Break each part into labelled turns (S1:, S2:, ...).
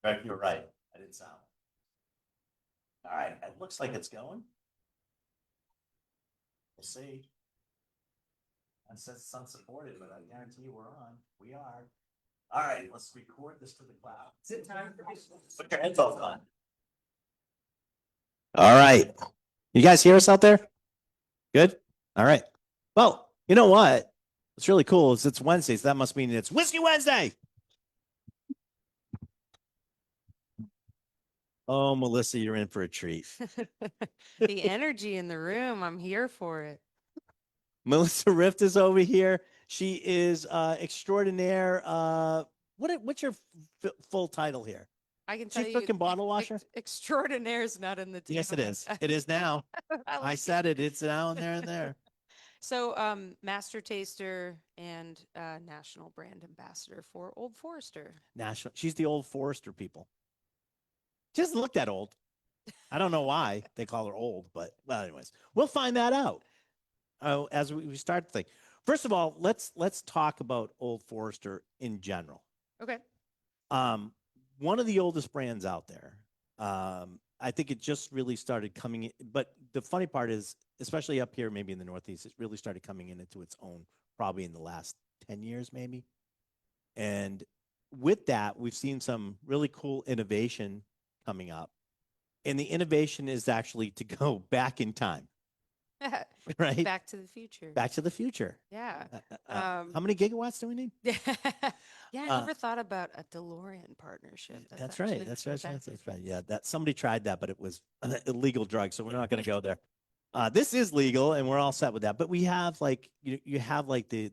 S1: Right, you're right. I didn't sound. All right, it looks like it's going. We'll see. It says it's unsupported, but I guarantee you we're on. We are. All right, let's record this to the cloud. Is it time for this? Put your headphones on. All right. You guys hear us out there? Good? All right. Well, you know what? What's really cool is it's Wednesday, so that must mean it's Whiskey Wednesday. Oh, Melissa, you're in for a treat.
S2: The energy in the room, I'm here for it.
S1: Melissa Rift is over here. She is extraordinaire. What's your full title here?
S2: I can tell
S1: Chief
S2: you,
S1: cook and bottle washer?
S2: extraordinaire is not in the title.
S1: Yes, it is. It is now. I said it. It's now and there and there.
S2: So, master taster and national brand ambassador for Old Forester.
S1: National. She's the Old Forester people. She doesn't look that old. I don't know why they call her old, but well, anyways, we'll find that out as we start to think. First of all, let's talk about Old Forester in general.
S2: Okay.
S1: One of the oldest brands out there. I think it just really started coming in, but the funny part is, especially up here, maybe in the Northeast, it really started coming into its own probably in the last 10 years, maybe. And with that, we've seen some really cool innovation coming up. And the innovation is actually to go back in time, right?
S2: Back to the future.
S1: Back to the future.
S2: Yeah.
S1: How many gigawatts do we need?
S2: Yeah, I never thought about a DeLorean partnership.
S1: That's right. That's right. Yeah, that somebody tried that, but it was an illegal drug, so we're not going to go there. This is legal, and we're all set with that. But we have like you have like the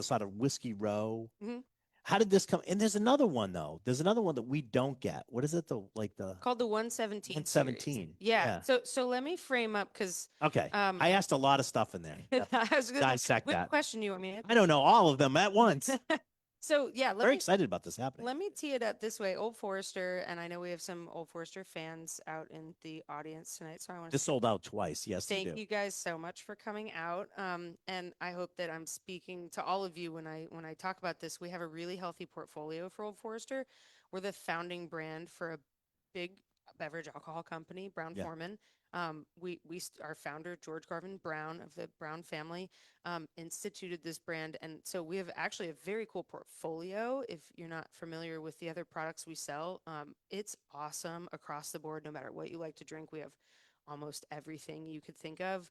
S1: sort of whiskey row.
S2: Mm-hmm.
S1: How did this come? And there's another one though. There's another one that we don't get. What is it?
S2: Called the 117.
S1: 117.
S2: Yeah. So let me frame up because
S1: okay. I asked a lot of stuff in there.
S2: I was going to
S1: dissect that.
S2: What question you want me to?
S1: I don't know all of them at once.
S2: So yeah,
S1: very excited about this happening.
S2: Let me tee it up this way. Old Forester, and I know we have some Old Forester fans out in the audience tonight. So I want to
S1: sold out twice. Yes,
S2: thank you guys so much for coming out. And I hope that I'm speaking to all of you when I talk about this. We have a really healthy portfolio for Old Forester. We're the founding brand for a big beverage alcohol company, Brown Forman. Our founder, George Garvin Brown of the Brown family, instituted this brand. And so we have actually a very cool portfolio. If you're not familiar with the other products we sell, it's awesome across the board. No matter what you like to drink, we have almost everything you could think of,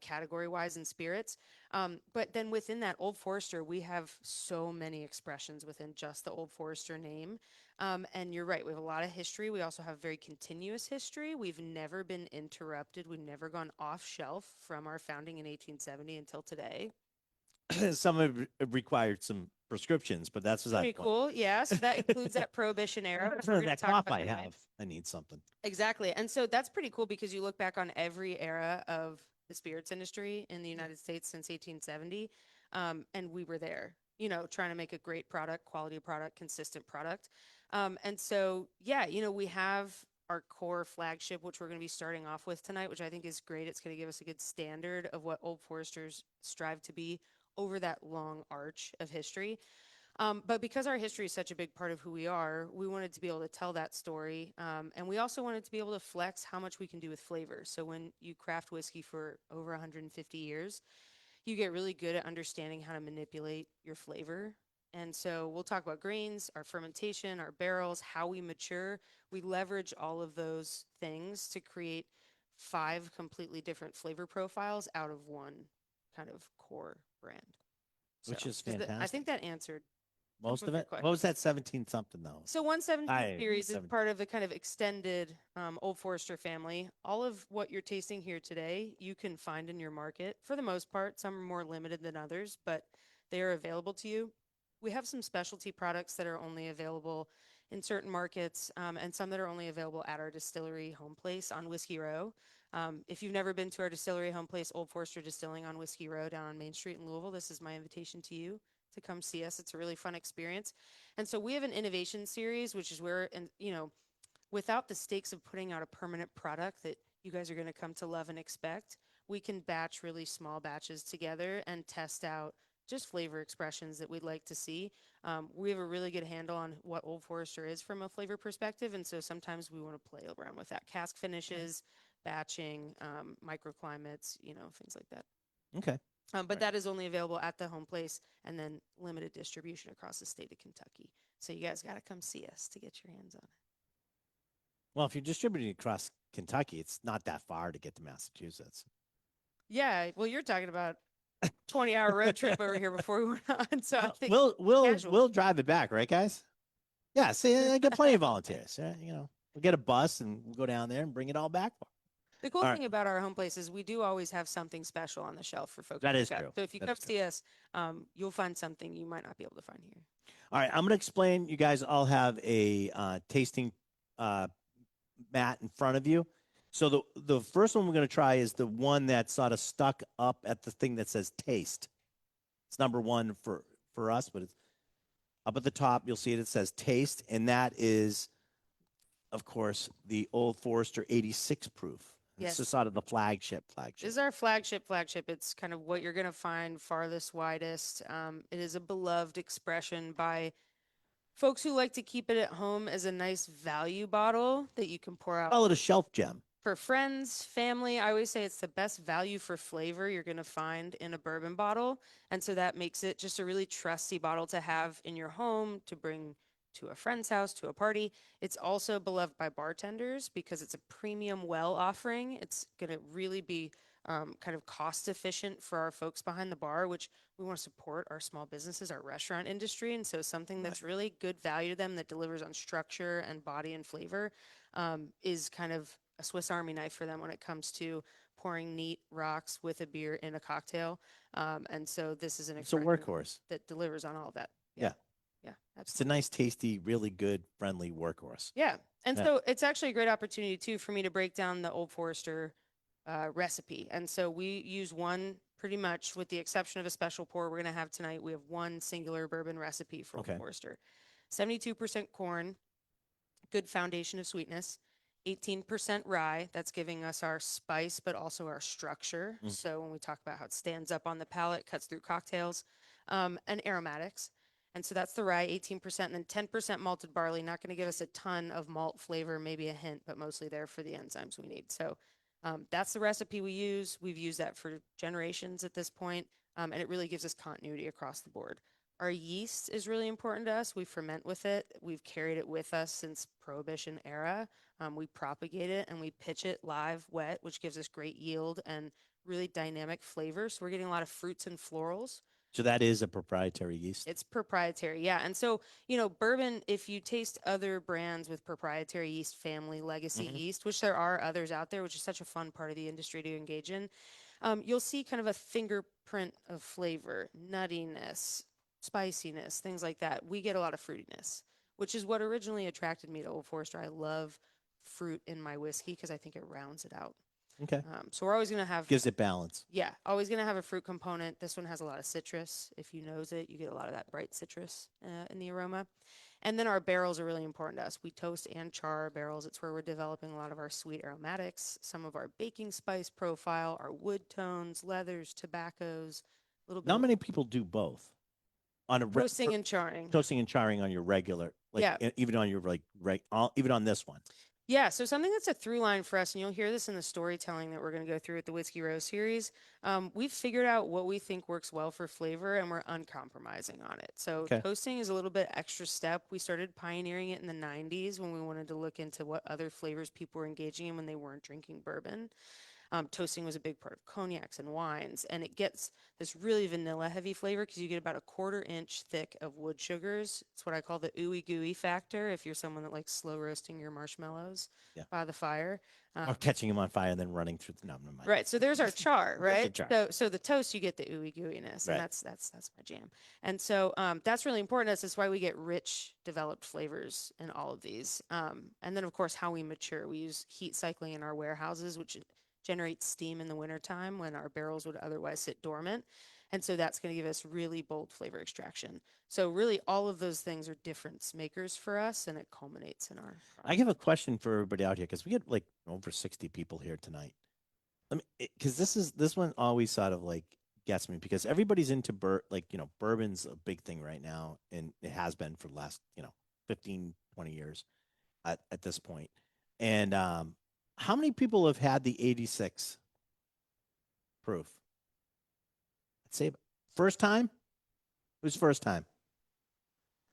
S2: category-wise in spirits. But then within that Old Forester, we have so many expressions within just the Old Forester name. And you're right, we have a lot of history. We also have very continuous history. We've never been interrupted. We've never gone off shelf from our founding in 1870 until today.
S1: Some have required some prescriptions, but that's
S2: pretty cool. Yeah, so that includes that Prohibition era.
S1: That cough I have, I need something.
S2: Exactly, and so that's pretty cool because you look back on every era of the spirits industry in the United States since 1870, and we were there. Trying to make a great product, quality product, consistent product. And so, yeah, we have our core flagship, which we're going to be starting off with tonight, which I think is great. It's going to give us a good standard of what Old Foresters strive to be over that long arch of history. But because our history is such a big part of who we are, we wanted to be able to tell that story. And we also wanted to be able to flex how much we can do with flavor. So when you craft whiskey for over 150 years, you get really good at understanding how to manipulate your flavor. And so we'll talk about grains, our fermentation, our barrels, how we mature. We leverage all of those things to create 5 completely different flavor profiles out of one kind of core brand.
S1: Which is fantastic.
S2: I think that answered
S1: most of it. What was that 17 something though?
S2: So 117 series is part of the kind of extended Old Forester family. All of what you're tasting here today, you can find in your market for the most part. Some are more limited than others, but they are available to you. We have some specialty products that are only available in certain markets, and some that are only available at our distillery home place on Whiskey Row. If you've never been to our distillery home place, Old Forester Distilling on Whiskey Row down on Main Street in Louisville, this is my invitation to you to come see us. It's a really fun experience. And so we have an innovation series, which is where, without the stakes of putting out a permanent product that you guys are going to come to love and expect, we can batch really small batches together and test out just flavor expressions that we'd like to see. We have a really good handle on what Old Forester is from a flavor perspective, and so sometimes we want to play around with that. Cask finishes, batching, microclimates, things like that.
S1: Okay.
S2: But
S1: Right.
S2: that is only available at the home place and then limited distribution across the state of Kentucky. So you guys got to come see us to get your hands on it.
S1: Well, if you're distributing across Kentucky, it's not that far to get to Massachusetts.
S2: Yeah, well, you're talking about 20-hour road trip over here before we went on. So I
S1: Well,
S2: think
S1: we'll
S2: casual.
S1: we'll drive it back, right, guys? Yeah. See, I got plenty of volunteers. We'll get a bus and we'll go down there and bring it all back.
S2: The cool
S1: All right.
S2: thing about our home place is we do always have something special on the shelf for folks
S1: That
S2: to
S1: is
S2: pick up.
S1: true.
S2: So if you
S1: That
S2: come
S1: is true.
S2: see us, you'll find something you might not be able to find here.
S1: All right. I'm going to explain. You guys all have a tasting uh, mat in front of you. So the first one we're going to try is the one that's sort of stuck up at the thing that says taste. It's number one for us, but it's up at the top. You'll see it. It says taste, and that is, of course, the Old Forester 86 proof. It's just
S2: Yes.
S1: sort of the flagship.
S2: This is our flagship. It's kind of what you're going to find farthest, widest. It is a beloved expression by folks who like to keep it at home as a nice value bottle that you can pour out
S1: Call it a shelf gem.
S2: for friends, family. I always say it's the best value for flavor you're going to find in a bourbon bottle. And so that makes it just a really trusty bottle to have in your home to bring to a friend's house, to a party. It's also beloved by bartenders because it's a premium well offering. It's going to really be kind of cost efficient for our folks behind the bar, which we want to support our small businesses, our restaurant industry. And so something that's really good value to them that delivers on structure and body and flavor is kind of a Swiss Army knife for them when it comes to pouring neat rocks with a beer in a cocktail. And so this is an
S1: It's a
S2: expression
S1: workhorse.
S2: that delivers on all of that. Yeah.
S1: Yeah.
S2: Yeah,
S1: It's a
S2: absolutely.
S1: nice, tasty, really good, friendly workhorse.
S2: Yeah. And
S1: Yeah.
S2: so it's actually a great opportunity too for me to break down the Old Forester recipe. And so we use one pretty much with the exception of a special pour we're going to have tonight. We have one singular bourbon recipe for Old
S1: Okay.
S2: Forester. 72% corn, good foundation of sweetness. 18% rye, that's giving us our spice, but also our structure.
S1: Mm.
S2: So when we talk about how it stands up on the palate, cuts through cocktails, and aromatics. And so that's the rye, 18%, and then 10% malted barley, not going to give us a ton of malt flavor, maybe a hint, but mostly there for the enzymes we need. So that's the recipe we use. We've used that for generations at this point, and it really gives us continuity across the board. Our yeast is really important to us. We ferment with it. We've carried it with us since Prohibition era. We propagate it and we pitch it live wet, which gives us great yield and really dynamic flavor. So we're getting a lot of fruits and florals.
S1: So that is a proprietary yeast.
S2: It's proprietary, yeah. And so, bourbon, if you taste other brands with proprietary yeast, family, legacy
S1: Mhm.
S2: yeast, which there are others out there, which is such a fun part of the industry to engage in, you'll see kind of a fingerprint of flavor, nuttiness, spiciness, things like that. We get a lot of fruitiness, which is what originally attracted me to Old Forester. I love fruit in my whiskey because I think it rounds it out.
S1: Okay.
S2: So we're always going to have,
S1: Gives it balance.
S2: yeah, always going to have a fruit component. This one has a lot of citrus. If you nose it, you get a lot of that bright citrus in the aroma. And then our barrels are really important to us. We toast and char our barrels. It's where we're developing a lot of our sweet aromatics, some of our baking spice profile, our wood tones, leathers, tobaccos, a little bit
S1: Not
S2: of
S1: many people do both on a
S2: toasting and charring.
S1: toasting and charring on your regular, like
S2: Yeah.
S1: even on your even on this one.
S2: Yeah, so something that's a through line for us, and you'll hear this in the storytelling that we're going to go through with the Whiskey Rose series. We've figured out what we think works well for flavor, and we're uncompromising on it. So
S1: Okay.
S2: toasting is a little bit extra step. We started pioneering it in the '90s when we wanted to look into what other flavors people were engaging in when they weren't drinking bourbon. Toasting was a big part of cognacs and wines, and it gets this really vanilla heavy flavor because you get about a quarter inch thick of wood sugars. It's what I call the ooey gooey factor if you're someone that likes slow roasting your marshmallows
S1: Yeah.
S2: by the fire.
S1: Or catching them on fire and then running through. No, never mind.
S2: Right. So there's our char, right?
S1: char.
S2: So the toast you get the ooey gooiness, and
S1: Right.
S2: that's my jam. And so that's really important to us. That's why we get rich, developed flavors in all of these. And then of course how we mature. We use heat cycling in our warehouses, which generates steam in the wintertime when our barrels would otherwise sit dormant. And so that's going to give us really bold flavor extraction. So really all of those things are difference makers for us, and it culminates in our
S1: I have a question for everybody out here because we get like over 60 people here tonight. Because this one always sort of like gets me because everybody's into like, bourbon's a big thing right now, and it has been for the last, 15, 20 years at this point. And how many people have had the 86 proof? I'd say first time? Who's first time?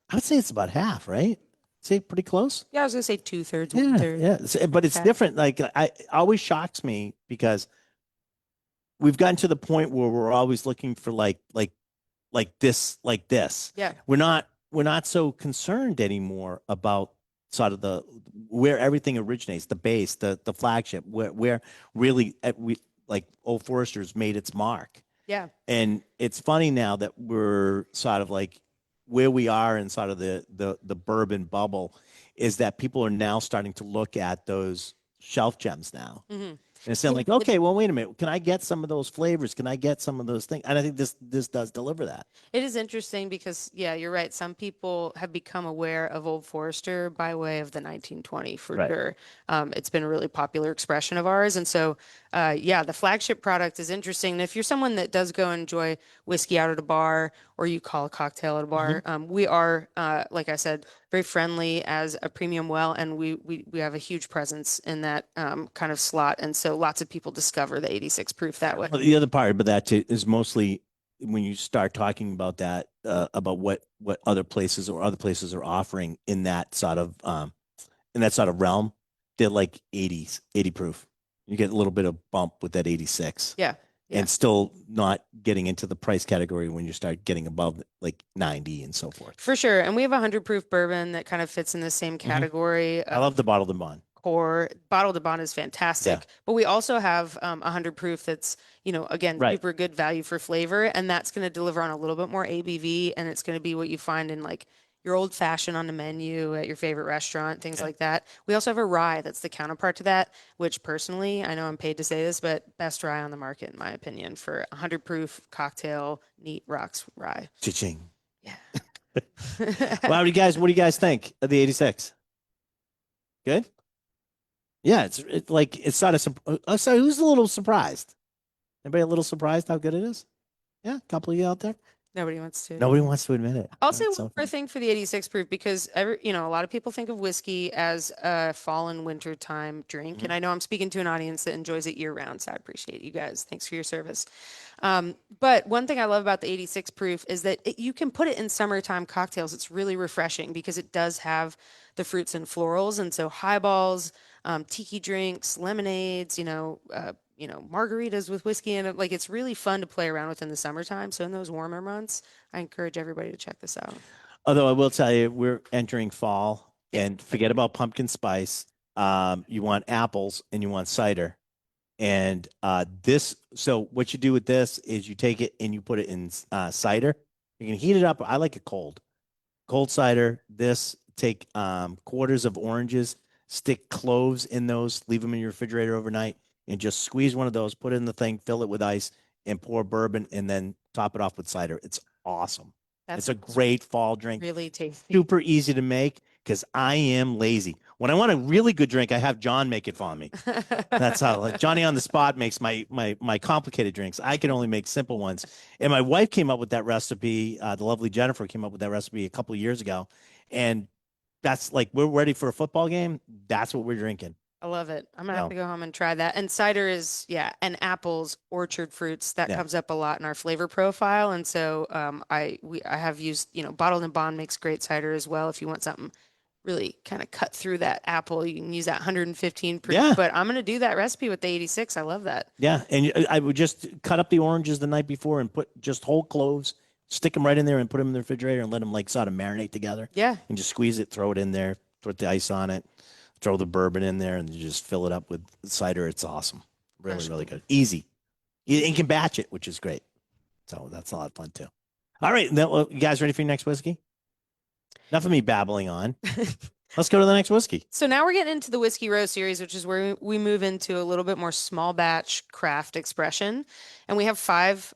S1: I would say it's about half, right? Say pretty close.
S2: Yeah, I was gonna say 2/3, one
S1: Yeah,
S2: third.
S1: yeah. But it's
S2: half.
S1: different. Like it always shocks me because we've gotten to the point where we're always looking for like this.
S2: Yeah.
S1: We're not so concerned anymore about sort of the where everything originates, the base, the flagship, where really we like Old Forester's made its mark.
S2: Yeah.
S1: And it's funny now that we're sort of like where we are in sort of the bourbon bubble is that people are now starting to look at those shelf gems now.
S2: Mm-hmm.
S1: And it's saying like, okay, well, wait a minute. Can I get some of those flavors? Can I get some of those things? And I think this does deliver that.
S2: It is interesting because, yeah, you're right. Some people have become aware of Old Forester by way of the 1920 for
S1: Right.
S2: sure. It's been a really popular expression of ours. And so, yeah, the flagship product is interesting. And if you're someone that does go enjoy whiskey out at a bar or you call a cocktail at a bar, we are, like I said, very friendly as a premium well. And we have a huge presence in that kind of slot. And so lots of people discover the 86 proof that way.
S1: Well, the other part about that too is mostly when you start talking about that, about what other places are offering in that sort of realm, they're like 80 proof. You get a little bit of bump with that 86.
S2: Yeah. Yeah.
S1: And still not getting into the price category when you start getting above like 90 and so forth.
S2: For sure. And we have a 100 proof bourbon that kind of fits in the same category.
S1: I love the bottled and bond.
S2: Core bottled to bond is fantastic, but we also have 100 proof that's, again,
S1: Right.
S2: super good value for flavor. And that's going to deliver on a little bit more ABV. And it's going to be what you find in like your old fashioned on the menu at your favorite restaurant, things like that. We also have a rye that's the counterpart to that, which personally, I know I'm paid to say this, but best rye on the market, in my opinion, for 100 proof cocktail, neat rocks rye.
S1: Cha-ching.
S2: Yeah.
S1: Well, what do you guys think of the 86? Good? Yeah, it's not sorry, who's a little surprised? Anybody a little surprised how good it is? Yeah, a couple of you out there.
S2: Nobody wants to.
S1: Nobody wants to admit it.
S2: I'll say
S1: That's
S2: one
S1: so
S2: more
S1: funny.
S2: thing for the 86 proof because a lot of people think of whiskey as a fall and winter time drink. And I know I'm speaking to an audience that enjoys it year round. So I appreciate you guys. Thanks for your service. But one thing I love about the 86 proof is that you can put it in summertime cocktails. It's really refreshing because it does have the fruits and florals. And so highballs, tiki drinks, lemonades, margaritas with whiskey in it. Like it's really fun to play around with in the summertime. So in those warmer months, I encourage everybody to check this out.
S1: Although I will tell you, we're entering fall, and forget about pumpkin spice. You want apples and you want cider. And so what you do with this is you take it and you put it in cider. You can heat it up. I like it cold cider. Take quarters of oranges, stick cloves in those, leave them in your refrigerator overnight, and just squeeze one of those, put it in the thing, fill it with ice, and pour bourbon, and then top it off with cider. It's awesome. It's a great fall drink.
S2: Really tasty.
S1: Super easy to make because I am lazy. When I want a really good drink, I have John make it for me. That's how like Johnny on the spot makes my complicated drinks. I can only make simple ones. And my wife came up with that recipe. The lovely Jennifer came up with that recipe a couple of years ago, and that's like we're ready for a football game. That's what we're drinking.
S2: I love it. I'm gonna have to go home and try that. And cider is, and apples, orchard fruits, that comes up a lot in our flavor profile. And so I have used, bottled and bond makes great cider as well. If you want something really kind of cut through that apple, you can use that 115 proof.
S1: Yeah.
S2: But I'm gonna do that recipe with the 86. I love that.
S1: Yeah, and I would just cut up the oranges the night before and put just whole cloves, stick them right in there and put them in the refrigerator and let them like sort of marinate together.
S2: Yeah.
S1: And just squeeze it, throw it in there, put the ice on it, throw the bourbon in there, and you just fill it up with cider. It's awesome. Really, really good. Easy. You can batch it, which is great. So that's a lot of fun too. All right. You guys ready for your next whiskey? Enough of me babbling on. Let's go to the next whiskey.
S2: So now we're getting into the Whiskey Row series, which is where we move into a little bit more small batch craft expression. And we have 5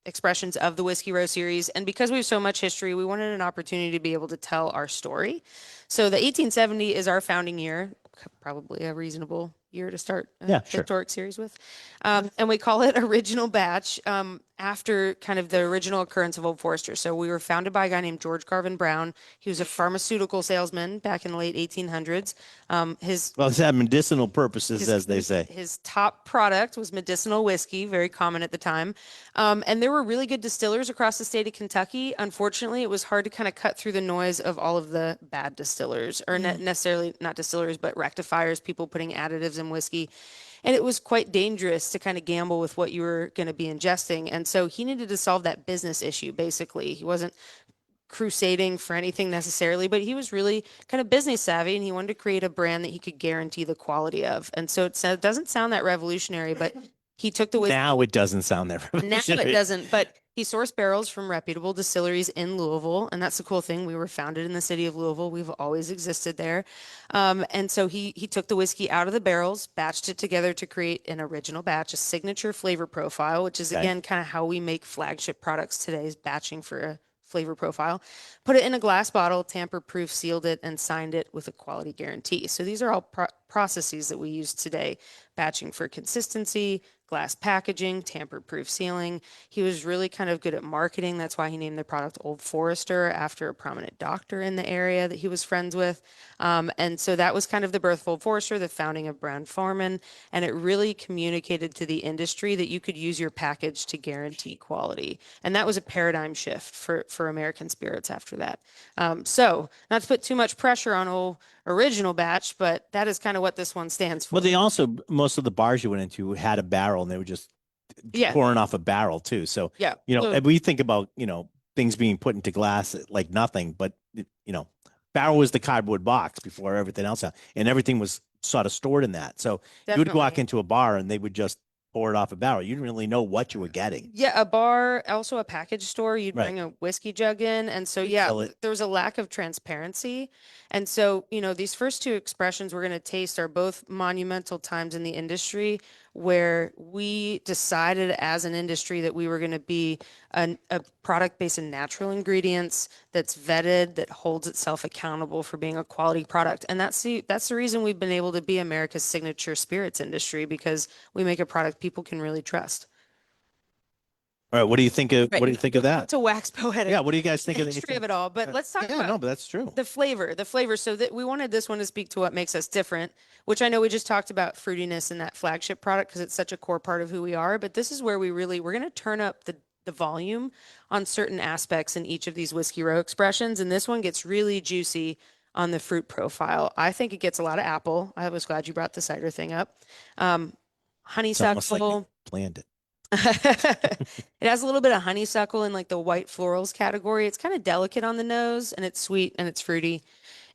S2: expressions of the Whiskey Row series. And because we have so much history, we wanted an opportunity to be able to tell our story. So the 1870 is our founding year, probably a reasonable year to start a historic series with. And we call it Original Batch. after kind of the original occurrence of Old Forester. So we were founded by a guy named George Garvin Brown. He was a pharmaceutical salesman back in the late 1800s. His
S1: Well, it's had medicinal purposes, as they say.
S2: his top product was medicinal whiskey, very common at the time. And there were really good distillers across the state of Kentucky. Unfortunately, it was hard to kind of cut through the noise of all of the bad distillers, or necessarily not distillers, but rectifiers, people putting additives in whiskey. And it was quite dangerous to kind of gamble with what you were going to be ingesting. And so he needed to solve that business issue, basically. He wasn't crusading for anything necessarily, but he was really kind of business savvy and he wanted to create a brand that he could guarantee the quality of. And so it doesn't sound that revolutionary, but he took the whiskey.
S1: Now it doesn't sound that
S2: Now
S1: revolutionary.
S2: it doesn't, but he sourced barrels from reputable distilleries in Louisville, and that's the cool thing. We were founded in the city of Louisville. We've always existed there. And so he took the whiskey out of the barrels, batched it together to create an original batch, a signature flavor profile, which is,
S1: Okay.
S2: again, kind of how we make flagship products today, is batching for a flavor profile. Put it in a glass bottle, tamper-proof, sealed it, and signed it with a quality guarantee. So these are all processes that we use today: batching for consistency, glass packaging, tamper-proof sealing. He was really kind of good at marketing. That's why he named the product Old Forester after a prominent doctor in the area that he was friends with. And so that was kind of the birth of Old Forester, the founding of Brown-Forman, and it really communicated to the industry that you could use your package to guarantee quality. And that was a paradigm shift for American spirits after that. So not to put too much pressure on Old Original Batch, but that is kind of what this one stands for.
S1: Well, they also, most of the bars you went into had a barrel and they were just pouring off a barrel too. So,
S2: Yeah.
S1: and we think about, things being put into glass like nothing, but, barrel was the cardboard box before everything else, and everything was sort of stored in that. So you would walk into a bar and they would just pour it off a barrel. You didn't really know what you were getting.
S2: Yeah, a bar, also a package store, you'd
S1: Right.
S2: bring a whiskey jug in. And so, there was a lack of transparency. And so, these first two expressions we're going to taste are both monumental times in the industry where we decided as an industry that we were going to be a product based in natural ingredients, that's vetted, that holds itself accountable for being a quality product. And that's the reason we've been able to be America's signature spirits industry, because we make a product people can really trust.
S1: All right. What do you think of, what do you think of that?
S2: To wax poetic.
S1: Yeah. What do you guys think of the
S2: history of it all? But let's talk about
S1: but that's true.
S2: the flavor. So that we wanted this one to speak to what makes us different, which I know we just talked about fruitiness in that flagship product because it's such a core part of who we are. But this is where we're going to turn up the volume on certain aspects in each of these Whiskey Row expressions. And this one gets really juicy on the fruit profile. I think it gets a lot of apple. I was glad you brought the cider thing up. Honeysuckle.
S1: Like planned it.
S2: It has a little bit of honeysuckle in like the white florals category. It's kind of delicate on the nose and it's sweet and it's fruity.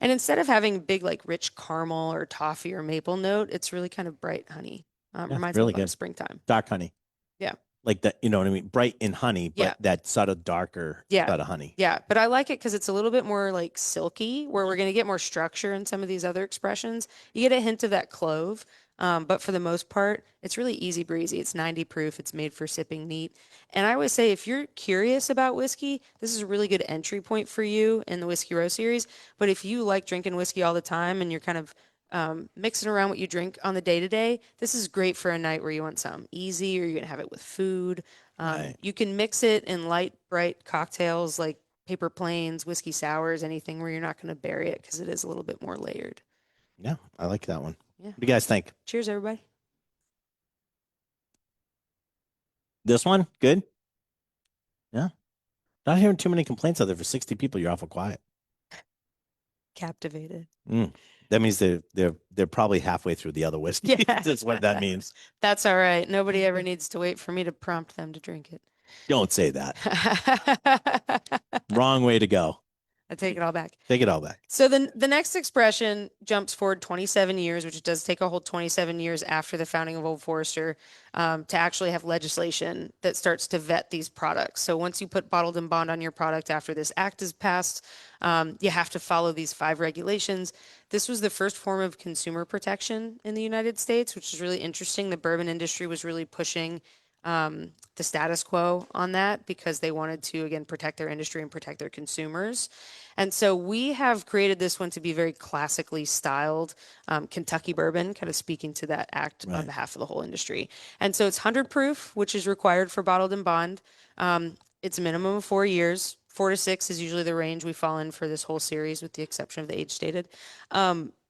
S2: And instead of having big, like rich caramel or toffee or maple note, it's really kind of bright honey. Reminds me of springtime.
S1: Dark honey.
S2: Yeah.
S1: Like that, you know what I mean? Bright in honey, but that sort of darker sort of honey.
S2: Yeah. But I like it because it's a little bit more like silky, where we're going to get more structure in some of these other expressions. You get a hint of that clove. But for the most part, it's really easy breezy. It's 90 proof. It's made for sipping neat. And I always say, if you're curious about whiskey, this is a really good entry point for you in the Whiskey Row series. But if you like drinking whiskey all the time and you're kind of mixing around what you drink on the day to day, this is great for a night where you want something easy, or you're going to have it with food. You can mix it in light, bright cocktails like paper planes, whiskey sours, anything where you're not going to bury it because it is a little bit more layered.
S1: Yeah, I like that one.
S2: Yeah.
S1: What do you guys think?
S2: Cheers, everybody.
S1: This one, good? Yeah. Not hearing too many complaints out there. For 60 people, you're awful quiet.
S2: Captivated.
S1: That means they're probably halfway through the other whiskey. Yeah. That's what that means.
S2: That's all right. Nobody ever needs to wait for me to prompt them to drink it.
S1: Don't say that. Wrong way to go.
S2: I take it all back.
S1: Take it all back.
S2: So the next expression jumps forward 27 years, which does take a whole 27 years after the founding of Old Forester, to actually have legislation that starts to vet these products. So once you put bottled and bond on your product after this act is passed, you have to follow these 5 regulations. This was the first form of consumer protection in the United States, which is really interesting. The bourbon industry was really pushing the status quo on that because they wanted to, again, protect their industry and protect their consumers. And so we have created this one to be very classically styled Kentucky bourbon, kind of speaking to that act on
S1: Right.
S2: behalf of the whole industry. And so it's 100 proof, which is required for bottled and bond. It's a minimum of 4 years. 4 to 6 is usually the range we fall in for this whole series, with the exception of the age stated.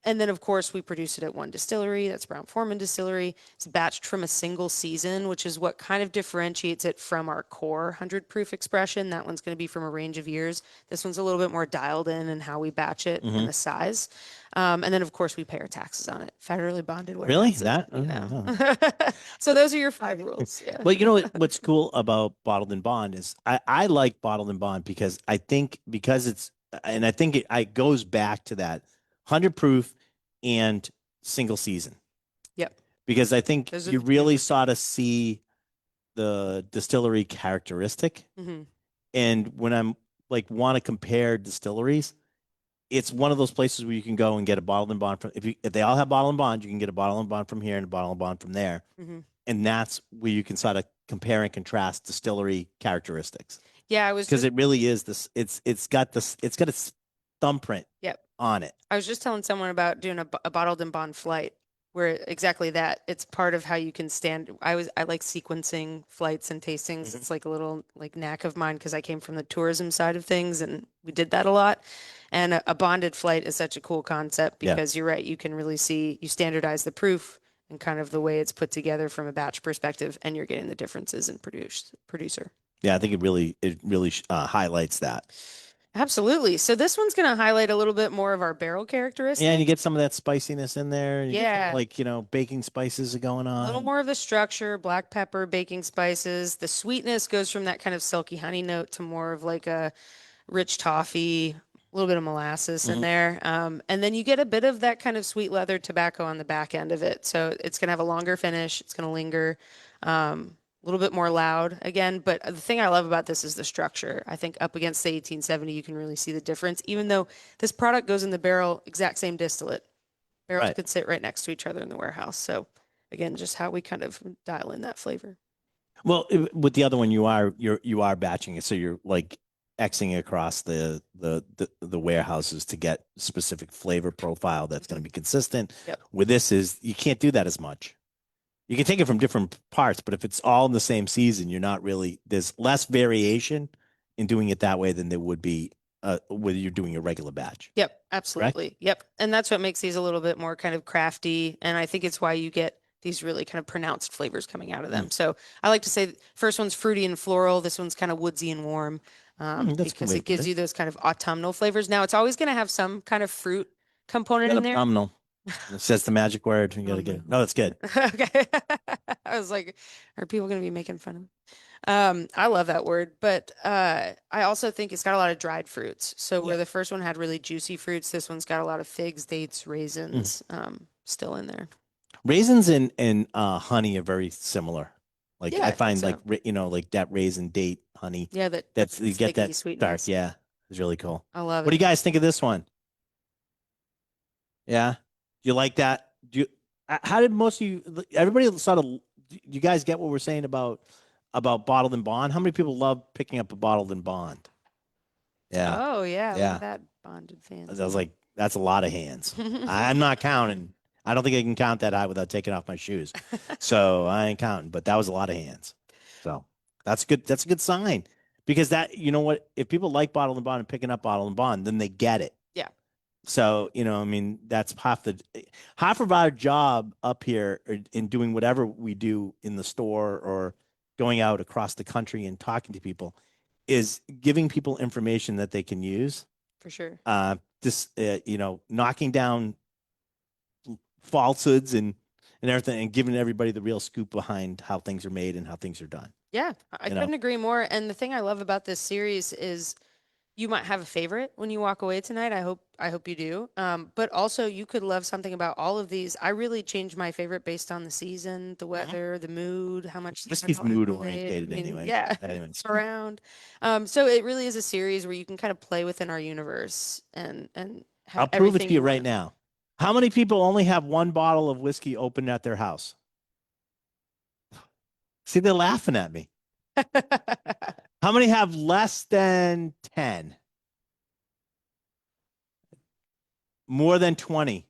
S2: And then, of course, we produce it at one distillery. That's Brown-Forman Distillery. It's batched from a single season, which is what kind of differentiates it from our core 100 proof expression. That one's going to be from a range of years. This one's a little bit more dialed in how we batch it
S1: Mm-hmm.
S2: and the size. And then, of course, we pay our taxes on it. Federally bonded
S1: Really?
S2: warehouse.
S1: That?
S2: You
S1: Oh,
S2: know. So those are your 5 rules. Yeah.
S1: well, you know what's cool about bottled and bond is I like bottled and bond because I think because it's and I think it goes back to that 100 proof and single season
S2: Yep.
S1: because I think
S2: Those are
S1: you
S2: the two.
S1: really sort of see the distillery characteristic.
S2: Mm-hmm.
S1: And when I'm like want to compare distilleries, it's one of those places where you can go and get a bottled and bond from if they all have bottled and bond, you can get a bottled and bond from here and a bottled and bond from there.
S2: Mm-hmm.
S1: And that's where you can sort of compare and contrast distillery characteristics
S2: Yeah, I was
S1: because
S2: just,
S1: it really is this. It's got its thumbprint
S2: yep.
S1: on it.
S2: I was just telling someone about doing a bottled and bond flight where exactly that. It's part of how you can stand. I like sequencing flights and tastings.
S1: Mhm.
S2: It's like a little like knack of mine because I came from the tourism side of things and we did that a lot. And a bonded flight is such a cool concept
S1: Yeah,
S2: because you're right. You can really see, you standardize the proof and kind of the way it's put together from a batch perspective, and you're getting the differences in producer.
S1: yeah. I think it really highlights that.
S2: Absolutely. So this one's going to highlight a little bit more of our barrel
S1: Yeah, and you
S2: characteristics.
S1: get some of that spiciness in there. And you get
S2: Yeah.
S1: like baking spices are going
S2: A little
S1: on.
S2: more of the structure, black pepper, baking spices. The sweetness goes from that kind of silky honey note to more of like a rich toffee, a little bit of molasses in
S1: Mhm.
S2: there. And then you get a bit of that kind of sweet leather tobacco on the back end of it. So it's going to have a longer finish. It's going to linger. A little bit more loud again. But the thing I love about this is the structure. I think up against the 1870, you can really see the difference, even though this product goes in the barrel, exact same distillate. Barrels
S1: Right.
S2: could sit right next to each other in the warehouse. So again, just how we kind of dial in that flavor.
S1: Well, with the other one, you are batching it, so you're like Xing across the warehouses to get specific flavor profile that's going to be consistent.
S2: Yep.
S1: With this is you can't do that as much. You can take it from different parts, but if it's all in the same season, you're not really there's less variation in doing it that way than there would be whether you're doing a regular batch.
S2: Yep,
S1: Correct?
S2: absolutely. Yep. And that's what makes these a little bit more kind of crafty. And I think it's why you get these really kind of pronounced flavors coming out of them.
S1: Mm.
S2: So I like to say first one's fruity and floral. This one's kind of woodsy and warm
S1: That's a good
S2: because
S1: way
S2: it
S1: to put
S2: gives
S1: it.
S2: you those kind of autumnal flavors. Now it's always going to have some kind of fruit component
S1: Got
S2: in there.
S1: abdominal. It says the magic word. You got to get it. No, that's good.
S2: Okay. I was like, are people going to be making fun of me? I love that word, but I also think it's got a lot of dried fruits. So
S1: Yeah.
S2: where the first one had really juicy fruits, this one's got a lot of figs, dates,
S1: Mm.
S2: raisins, still in there.
S1: Raisins and honey are very similar. Like
S2: Yeah,
S1: I
S2: I think
S1: find
S2: so.
S1: like that raisin date honey.
S2: Yeah, that
S1: That's you get
S2: sticky
S1: that dark.
S2: sweetness.
S1: Yeah, it's really cool.
S2: I love
S1: What do
S2: it.
S1: you guys think of this one? Yeah, do you like that? Do you? How did most of you? Everybody sort of. Do you guys get what we're saying about bottled and bond? How many people love picking up a bottled and bond? Yeah,
S2: Oh yeah, look
S1: yeah.
S2: at that bonded
S1: I was
S2: fans.
S1: like, that's a lot of hands. I'm not counting. I don't think I can count that high without taking off my shoes. So I ain't counting, but that was a lot of hands. So that's good. That's a good sign because that, you know what, if people like bottle and bond and picking up bottle and bond, then they get it.
S2: Yeah,
S1: So, I mean, that's half of our job up here in doing whatever we do in the store or going out across the country and talking to people is giving people information that they can use
S2: for sure.
S1: knocking down falsehoods and everything and giving everybody the real scoop behind how things are made and how things are done.
S2: Yeah, I
S1: You know,
S2: couldn't agree more. And the thing I love about this series is you might have a favorite when you walk away tonight. I hope you do. But also you could love something about all of these. I really change my favorite based on the season, the weather, the mood, how much
S1: whiskey's
S2: how
S1: mood
S2: late. I
S1: orientated
S2: mean,
S1: anyway.
S2: yeah,
S1: Anyways,
S2: around. So it really is a series where you can kind of play within our universe and have
S1: I'll prove it
S2: everything
S1: to you
S2: you
S1: right
S2: want.
S1: now. How many people only have one bottle of whiskey open at their house? See, they're laughing at me. How many have less than 10? More than 20.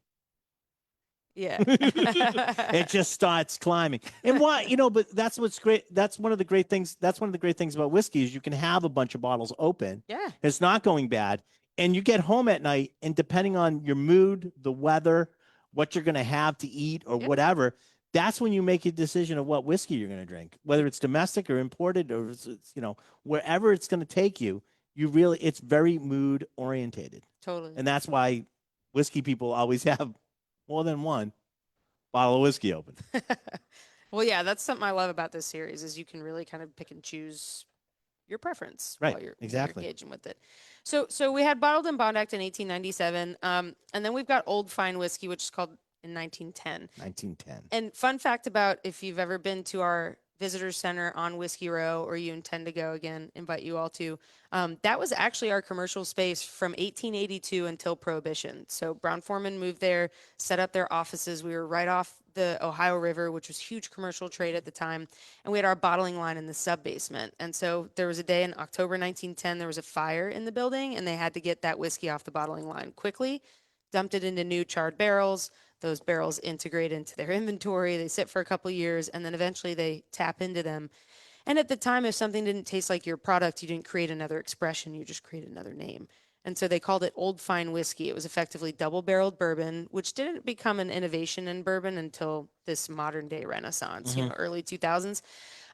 S2: Yeah.
S1: It just starts climbing. And what, but that's what's great. That's one of the great things. That's one of the great things about whiskey is you can have a bunch of bottles open.
S2: Yeah.
S1: It's not going bad. And you get home at night, and depending on your mood, the weather, what you're going to have to eat or
S2: Yeah.
S1: whatever, that's when you make a decision of what whiskey you're going to drink, whether it's domestic or imported or wherever it's going to take you. It's very mood orientated.
S2: Totally.
S1: And that's why whiskey people always have more than one bottle of whiskey open.
S2: Well, yeah, that's something I love about this series is you can really kind of pick and choose your preference
S1: Right.
S2: while you're
S1: Exactly.
S2: engaging with it. So we had bottled in Bond Act in 1897, and then we've got Old Fine Whiskey, which is called in 1910.
S1: 1910.
S2: And fun fact about if you've ever been to our visitor center on Whiskey Row or you intend to go again, invite you all to. That was actually our commercial space from 1882 until Prohibition. So Brown Forman moved there, set up their offices. We were right off the Ohio River, which was huge commercial trade at the time. And we had our bottling line in the sub basement. And so there was a day in October 1910, there was a fire in the building and they had to get that whiskey off the bottling line quickly, dumped it into new charred barrels. Those barrels integrate into their inventory. They sit for a couple years and then eventually they tap into them. And at the time, if something didn't taste like your product, you didn't create another expression, you just created another name. And so they called it Old Fine Whiskey. It was effectively double barreled bourbon, which didn't become an innovation in bourbon until this modern day renaissance,
S1: Mm-hmm.
S2: early 2000s.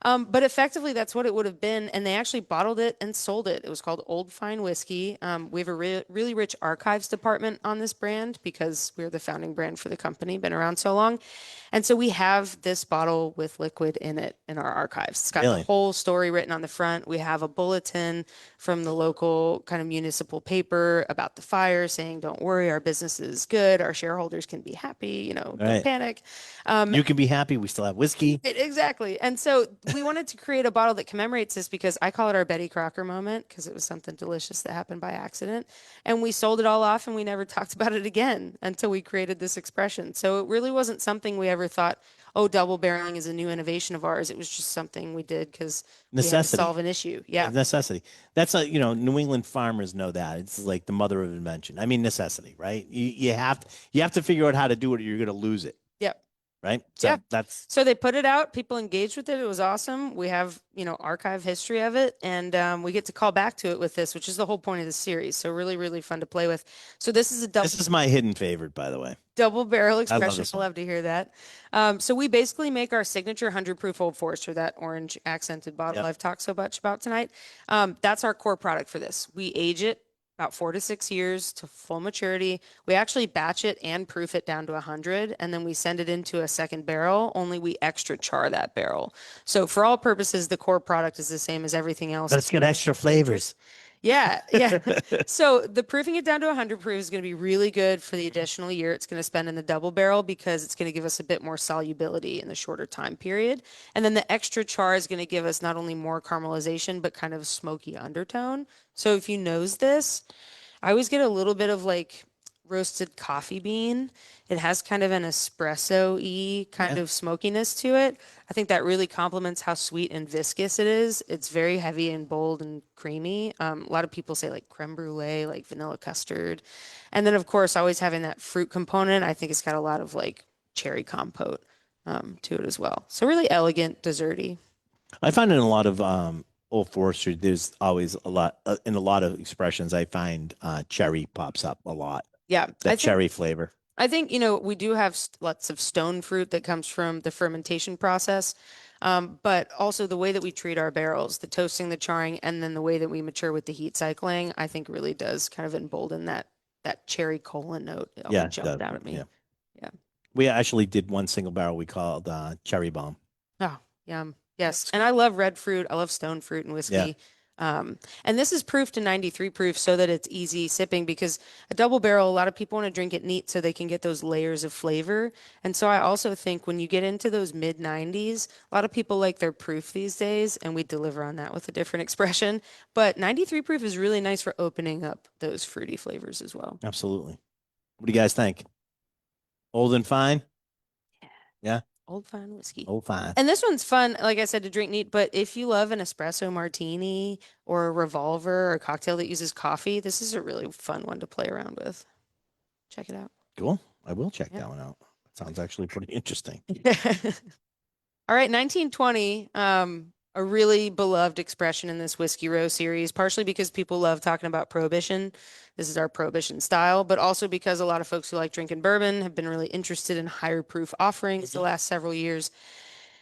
S2: But effectively, that's what it would have been. And they actually bottled it and sold it. It was called Old Fine Whiskey. We have a really rich archives department on this brand because we're the founding brand for the company, been around so long. And so we have this bottle with liquid in it in our archives. It's got the
S1: Really?
S2: whole story written on the front. We have a bulletin from the local kind of municipal paper about the fire saying, don't worry, our business is good. Our shareholders can be happy,
S1: All
S2: don't
S1: right.
S2: panic.
S1: You can be happy. We still have whiskey.
S2: Exactly. And so we wanted to create a bottle that commemorates this because I call it our Betty Crocker moment because it was something delicious that happened by accident. And we sold it all off and we never talked about it again until we created this expression. So it really wasn't something we ever thought, oh, double barreling is a new innovation of ours. It was just something we did because we had to
S1: Necessity.
S2: solve an issue. Yeah.
S1: Necessity. That's New England farmers know that. It's like the mother of invention. I mean, necessity, right? You have to figure out how to do it or you're going to lose it,
S2: Yep.
S1: right?
S2: Yeah.
S1: So that's
S2: So they put it out. People engaged with it. It was awesome. We have, archive history of it, and we get to call back to it with this, which is the whole point of the series. So really, really fun to play with. So this is a
S1: this is my hidden favorite, by the way.
S2: double barrel
S1: I love
S2: expression.
S1: this
S2: I
S1: one.
S2: love to hear that. So we basically make our signature 100 proof Old Forester, that orange accented bottle
S1: Yep.
S2: I've talked so much about tonight. That's our core product for this. We age it about 4 to 6 years to full maturity. We actually batch it and proof it down to 100, and then we send it into a second barrel, only we extra char that barrel. So for all purposes, the core product is the same as everything else.
S1: Let's get extra flavors.
S2: Yeah, yeah. So the proofing it down to 100 proof is going to be really good for the additional year it's going to spend in the double barrel because it's going to give us a bit more solubility in the shorter time period. And then the extra char is going to give us not only more caramelization, but kind of smoky undertone. So if you nose this, I always get a little bit of like roasted coffee bean. It has kind of an espresso-y kind
S1: Yeah.
S2: of smokiness to it. I think that really complements how sweet and viscous it is. It's very heavy and bold and creamy. A lot of people say like creme brulee, like vanilla custard. And then of course, always having that fruit component. I think it's got a lot of like cherry compote to it as well. So really elegant, desserty.
S1: I find in a lot of Old Forester, there's always a lot in a lot of expressions. I find cherry pops up a lot.
S2: Yeah,
S1: That cherry flavor.
S2: I think, we do have lots of stone fruit that comes from the fermentation process. But also the way that we treat our barrels, the toasting, the charring, and then the way that we mature with the heat cycling, I think really does kind of embolden that cherry cola note. It
S1: Yeah,
S2: always
S1: it
S2: jumped
S1: does.
S2: out at me.
S1: Yeah.
S2: Yeah.
S1: We actually did one single barrel we called Cherry Bomb.
S2: Oh, yum. Yes. And I love red fruit. I love stone fruit and
S1: Yeah.
S2: whiskey. And this is proof to 93 proof so that it's easy sipping because a double barrel, a lot of people want to drink it neat so they can get those layers of flavor. And so I also think when you get into those mid 90s, a lot of people like their proof these days, and we deliver on that with a different expression. But 93 proof is really nice for opening up those fruity flavors as well.
S1: Absolutely. What do you guys think? Old and fine? Yeah.
S2: Old fine whiskey.
S1: Oh, fine.
S2: And this one's fun, like I said, to drink neat. But if you love an espresso martini or a revolver or a cocktail that uses coffee, this is a really fun one to play around with. Check it out.
S1: Cool. I will check
S2: Yeah.
S1: that one out. Sounds actually pretty interesting.
S2: All right, 1920, a really beloved expression in this Whiskey Row series, partially because people love talking about Prohibition. This is our Prohibition style, but also because a lot of folks who like drinking bourbon have been really interested in higher proof offerings the last several years.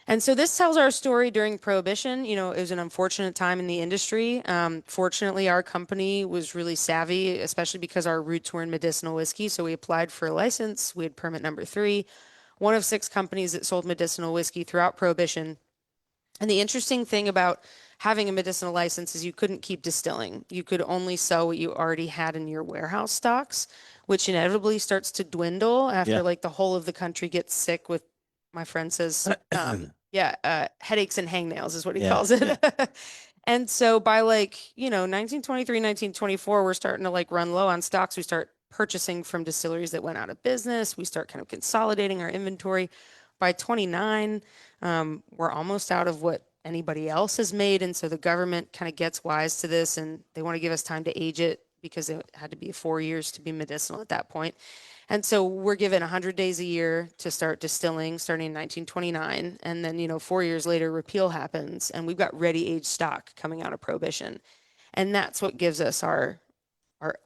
S2: And so this tells our story during Prohibition. You know, it was an unfortunate time in the industry. Fortunately, our company was really savvy, especially because our roots were in medicinal whiskey. So we applied for a license. We had permit number 3, one of 6 companies that sold medicinal whiskey throughout Prohibition. And the interesting thing about having a medicinal license is you couldn't keep distilling. You could only sell what you already had in your warehouse stocks, which inevitably starts to dwindle after
S1: Yeah.
S2: like the whole of the country gets sick with, my friend says, headaches and hangnails is what he
S1: Yeah,
S2: calls it.
S1: yeah.
S2: And so by like, 1923, 1924, we're starting to like run low on stocks. We start purchasing from distilleries that went out of business. We start kind of consolidating our inventory. By 29, we're almost out of what anybody else has made. And so the government kind of gets wise to this and they want to give us time to age it because it had to be 4 years to be medicinal at that point. And so we're given 100 days a year to start distilling starting in 1929. And then, 4 years later, repeal happens and we've got ready aged stock coming out of Prohibition. And that's what gives us our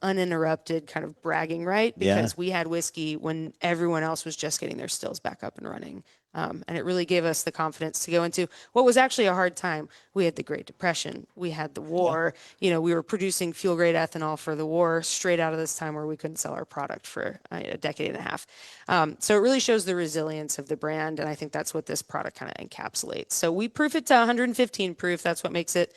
S2: uninterrupted kind of bragging right
S1: Yeah.
S2: because we had whiskey when everyone else was just getting their stills back up and running. And it really gave us the confidence to go into what was actually a hard time. We had the Great Depression, we had the war. We were producing fuel grade ethanol for the war straight out of this time where we couldn't sell our product for a decade and a half. So it really shows the resilience of the brand. And I think that's what this product kind of encapsulates. So we proof it to 115 proof. That's what makes it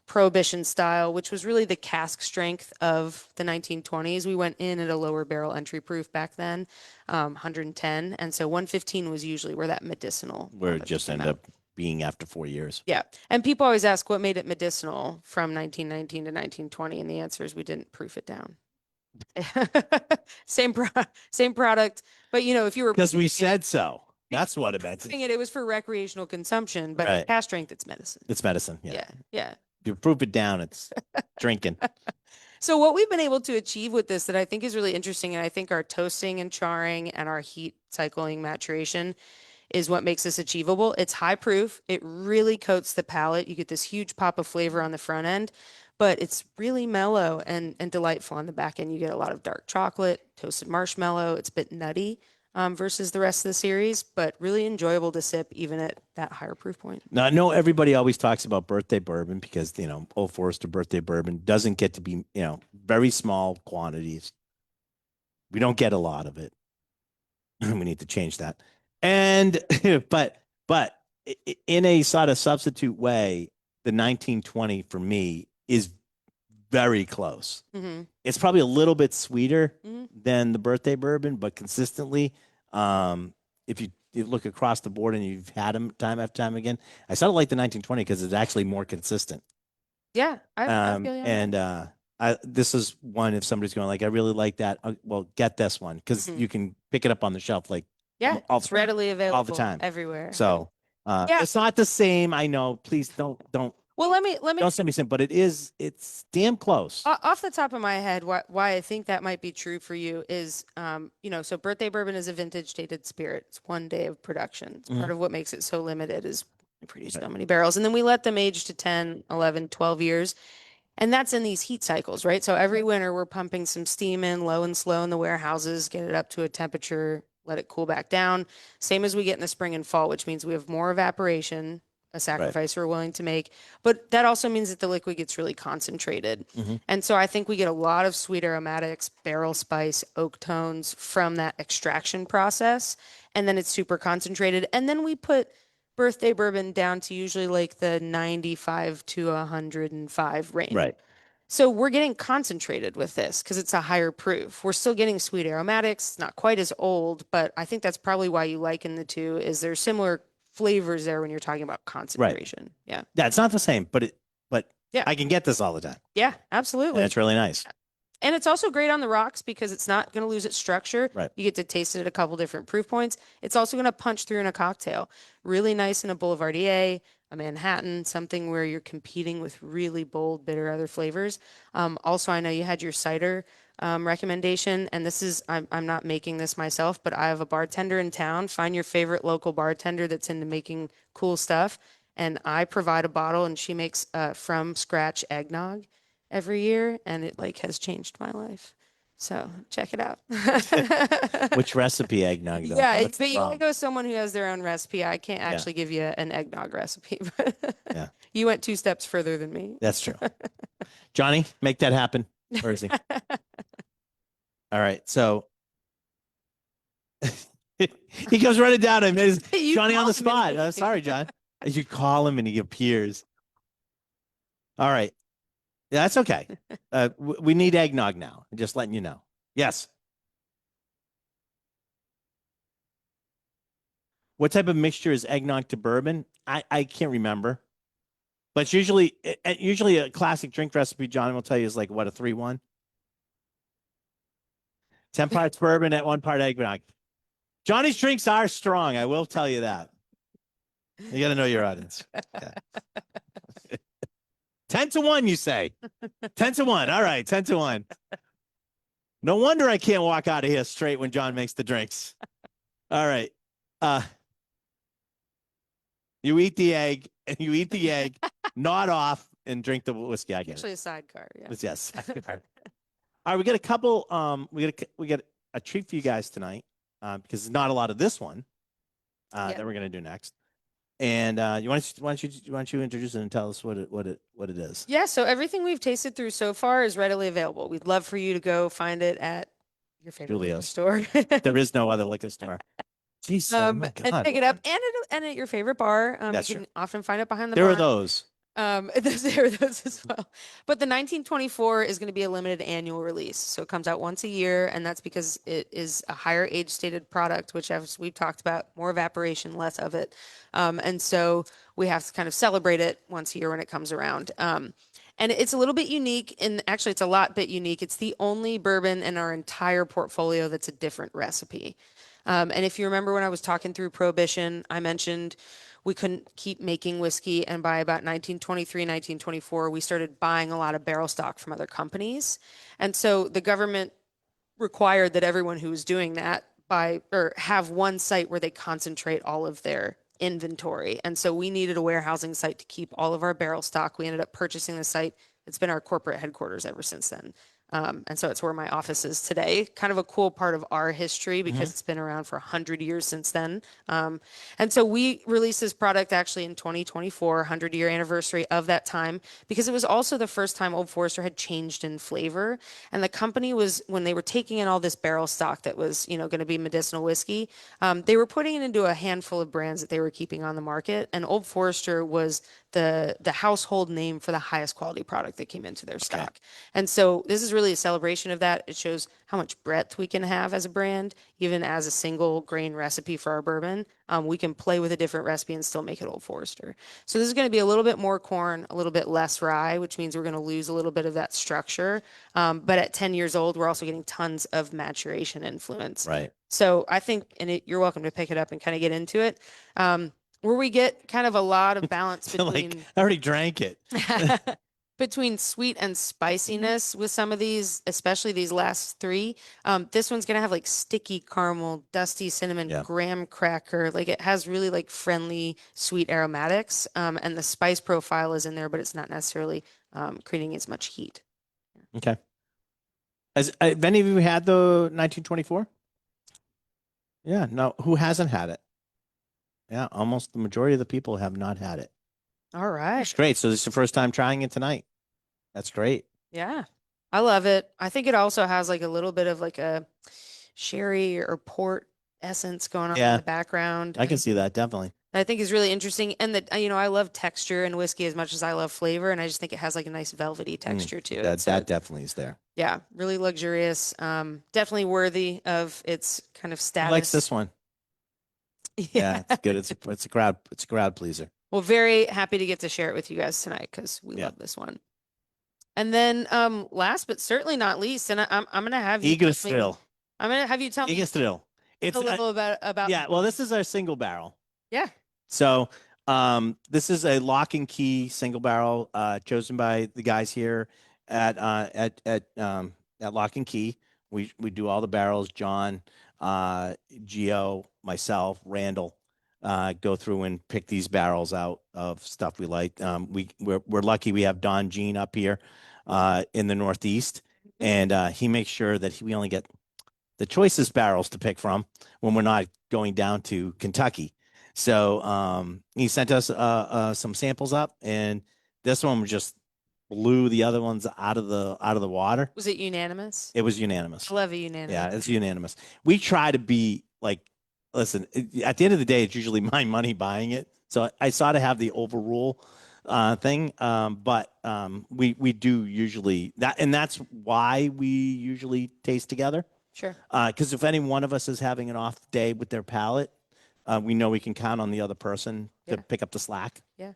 S2: Prohibition style, which was really the cask strength of the 1920s. We went in at a lower barrel entry proof back then, 110. And so 115 was usually where that medicinal.
S1: Where it just ended up being after 4 years.
S2: Yeah. And people always ask what made it medicinal from 1919 to 1920. And the answer is we didn't proof it down. same product. But, if you were.
S1: Because we said so. That's what it meant.
S2: It was for recreational consumption, but
S1: Right.
S2: cask strength, it's medicine.
S1: It's medicine.
S2: Yeah.
S1: Yeah.
S2: Yeah.
S1: If you proof it down, it's drinking.
S2: So what we've been able to achieve with this that I think is really interesting, and I think our toasting and charring and our heat cycling maturation is what makes this achievable. It's high proof. It really coats the palate. You get this huge pop of flavor on the front end, but it's really mellow and delightful on the back end. You get a lot of dark chocolate, toasted marshmallow. It's a bit nutty versus the rest of the series, but really enjoyable to sip even at that higher proof point.
S1: Now, I know everybody always talks about birthday bourbon because, Old Forester birthday bourbon doesn't get to be, very small quantities. We don't get a lot of it. We need to change that. And, but in a sort of substitute way, the 1920 for me is very close.
S2: Mm-hmm.
S1: It's probably a little bit sweeter
S2: Mm-hmm.
S1: than the birthday bourbon, but consistently, if you look across the board and you've had them time after time again, I sort of like the 1920 because it's actually more consistent.
S2: Yeah, I feel you on that.
S1: This is one if somebody's going like, I really like that. Well, get this one because you can pick it up on the shelf like
S2: it's readily available
S1: all the time,
S2: everywhere.
S1: So it's not the same. I know. Please don't.
S2: Well, let me
S1: don't send me some, but it's damn close.
S2: Off the top of my head, why I think that might be true for you is, so birthday bourbon is a vintage dated spirit. It's 1 day of production. It's part of what makes it so limited is we produce so many barrels. And then we let them age to 10, 11, 12 years. And that's in these heat cycles, right? So every winter we're pumping some steam in low and slow in the warehouses, get it up to a temperature, let it cool back down. Same as we get in the spring and fall, which means we have more evaporation, a sacrifice we're willing to make. But that also means that the liquid gets really concentrated. And so I think we get a lot of sweet aromatics, barrel spice, oak tones from that extraction process. And then it's super concentrated. And then we put birthday bourbon down to usually like the 95 to 105 range.
S1: Right.
S2: So we're getting concentrated with this because it's a higher proof. We're still getting sweet aromatics. It's not quite as old, but I think that's probably why you liken the two is there's similar flavors there when you're talking about concentration. Right.
S1: Yeah, it's not the same, but
S2: yeah,
S1: I can get this all the time.
S2: Yeah, absolutely.
S1: And it's really nice.
S2: And it's also great on the rocks because it's not going to lose its structure.
S1: Right.
S2: You get to taste it at a couple different proof points. It's also going to punch through in a cocktail. Really nice in a Boulevardier, a Manhattan, something where you're competing with really bold, bitter other flavors. Also, I know you had your cider recommendation, and this is, I'm not making this myself, but I have a bartender in town. Find your favorite local bartender that's into making cool stuff. And I provide a bottle, and she makes from scratch eggnog every year, and it like has changed my life. So check it out.
S1: Which recipe eggnog though?
S2: Yeah,
S1: What's
S2: but you gotta
S1: wrong?
S2: go with someone who has their own recipe. I can't
S1: Yeah.
S2: actually give you an eggnog recipe.
S1: Yeah.
S2: You went 2 steps further than me.
S1: That's true. Johnny, make that happen. Where is he? All right. So he goes running down. I mean,
S2: You
S1: Johnny on
S2: called
S1: the
S2: him and
S1: spot.
S2: he-
S1: Sorry, John. As you call him and he appears. All right. Yeah, that's okay. We need eggnog now. I'm just letting you know. Yes. What type of mixture is eggnog to bourbon? I can't remember. But it's usually a classic drink recipe, John will tell you, is like what, a 3-1? 10 parts bourbon at 1 part eggnog. Johnny's drinks are strong. I will tell you that. You got to know your audience. Yeah. 10-1, you say? 10-1. All right, 10-1. No wonder I can't walk out of here straight when John makes the drinks. All right. You eat the egg, and you eat the egg, nod off, and drink the whiskey. I get
S2: Actually,
S1: it.
S2: a sidecar. Yeah.
S1: Yes. All right, we got a couple. We got a treat for you guys tonight because there's not a lot of this one
S2: Yeah.
S1: that we're gonna do next. And why don't you introduce it and tell us what it is?
S2: Yeah. So everything we've tasted through so far is readily available. We'd love for you to go find it at your favorite liquor
S1: Julio's.
S2: store.
S1: There is no other liquor store. Jeez, oh my
S2: And
S1: God.
S2: pick it up and at your favorite bar.
S1: That's
S2: You can
S1: true.
S2: often find it behind the
S1: There are
S2: bar.
S1: those.
S2: There are those as well. But the 1924 is going to be a limited annual release. So it comes out once a year, and that's because it is a higher age stated product, which, as we've talked about, more evaporation, less of it. And so we have to kind of celebrate it once a year when it comes around. And it's a little bit unique, and actually, it's a lot bit unique. It's the only bourbon in our entire portfolio that's a different recipe. And if you remember when I was talking through Prohibition, I mentioned we couldn't keep making whiskey. And by about 1923, 1924, we started buying a lot of barrel stock from other companies. And so the government required that everyone who was doing that buy or have one site where they concentrate all of their inventory. And so we needed a warehousing site to keep all of our barrel stock. We ended up purchasing the site. It's been our corporate headquarters ever since then. And so it's where my office is today. Kind of a cool part of our history because it's been around for 100 years since then. And so we released this product actually in 2024, 100-year anniversary of that time, because it was also the first time Old Forester had changed in flavor. And the company was, when they were taking in all this barrel stock that was, going to be medicinal whiskey, they were putting it into a handful of brands that they were keeping on the market. And Old Forester was the household name for the highest quality product that came into their stock. And so this is really a celebration of that. It shows how much breadth we can have as a brand, even as a single grain recipe for our bourbon. We can play with a different recipe and still make it Old Forester. So this is going to be a little bit more corn, a little bit less rye, which means we're going to lose a little bit of that structure. But at 10 years old, we're also getting tons of maturation influence.
S1: Right.
S2: So I think, and you're welcome to pick it up and kind of get into it. Where we get kind of a lot of balance between
S1: Like I already drank it.
S2: between sweet and spiciness with some of these, especially these last three. This one's gonna have like sticky caramel, dusty cinnamon,
S1: Yeah.
S2: graham cracker. Like it has really like friendly sweet aromatics. And the spice profile is in there, but it's not necessarily creating as much heat.
S1: Okay. Have any of you had the 1924? Yeah. No. Who hasn't had it? Yeah. Almost the majority of the people have not had it.
S2: All right.
S1: That's great. So this is the first time trying it tonight. That's great.
S2: Yeah. I love it. I think it also has like a little bit of like a sherry or port essence going on in
S1: Yeah.
S2: the background.
S1: I can see that definitely.
S2: I think is really interesting. And that, I love texture in whiskey as much as I love flavor. And I just think it has like a nice velvety texture to it. So
S1: That definitely is there.
S2: yeah, really luxurious. Definitely worthy of its kind of
S1: Who
S2: status.
S1: likes this one? Yeah, it's good. It's a crowd pleaser.
S2: Well, very happy to get to share it with you guys tonight because we love this one. And then last but certainly not least, and I'm gonna have you tell
S1: Eagle
S2: me
S1: Thrill.
S2: I'm gonna have you tell me
S1: Eagle Thrill.
S2: a
S1: It's
S2: little about
S1: yeah. Well, this is our single barrel.
S2: yeah.
S1: So this is a lock and key single barrel chosen by the guys here at Lock and Key. We do all the barrels. John, Geo, myself, Randall go through and pick these barrels out of stuff we like. We're lucky we have Don Jean up here in the Northeast, and he makes sure that we only get the choicest barrels to pick from when we're not going down to Kentucky. So he sent us some samples up, and this one just blew the other ones out of the water.
S2: Was it unanimous?
S1: It was
S2: I
S1: unanimous.
S2: love a unanimous.
S1: Yeah, it's unanimous. We try to be like, listen, at the end of the day, it's usually my money buying it. So I sort of have the overrule thing, but we do usually that, and that's why we usually taste together.
S2: Sure.
S1: Because if any one of us is having an off day with their palate, we know we can count on the other person to
S2: Yeah.
S1: pick up the slack.
S2: Yeah.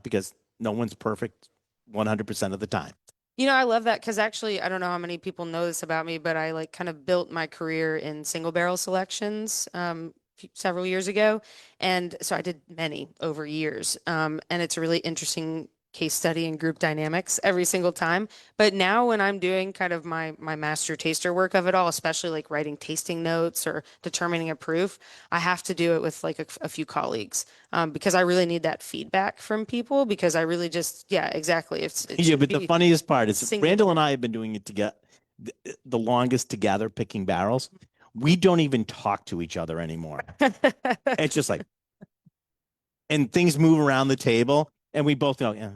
S1: Because no one's perfect 100% of the time.
S2: You know, I love that because actually, I don't know how many people know this about me, but I like kind of built my career in single barrel selections several years ago. And so I did many over years. And it's a really interesting case study in group dynamics every single time. But now when I'm doing kind of my master taster work of it all, especially like writing tasting notes or determining a proof, I have to do it with like a few colleagues because I really need that feedback from people because I really just, yeah, exactly. It
S1: Yeah,
S2: should
S1: but the
S2: be
S1: funniest part is Randall and
S2: singular.
S1: I have been doing it together the longest together picking barrels. We don't even talk to each other anymore. It's just like, and things move around the table, and we both go, yeah.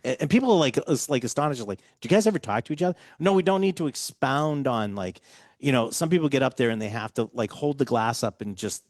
S1: And people are like astonished, like, do you guys ever talk to each other? No, we don't need to expound on like, some people get up there and they have to like hold the glass up and just